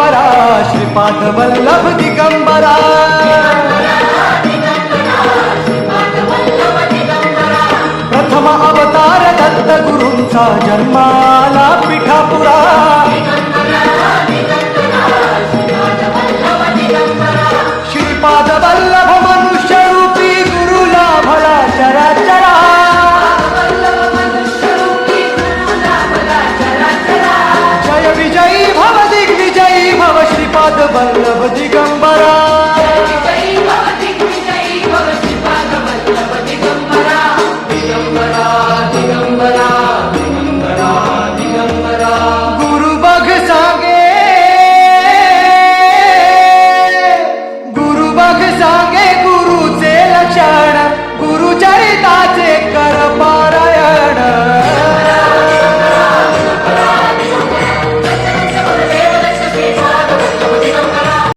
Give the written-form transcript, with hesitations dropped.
दिगंबरा श्रीपाद वल्लभ दिगंबरा प्रथम अवतार दत्त गुरूंचा जन्माला पिठापुरा श्रीपाद वल्लभ मनुष्य रूपी गुरु लाभला चराचरा जय विजयी भव दिग्विजयी भव श्रीपाद वल्लभ दिगंबरा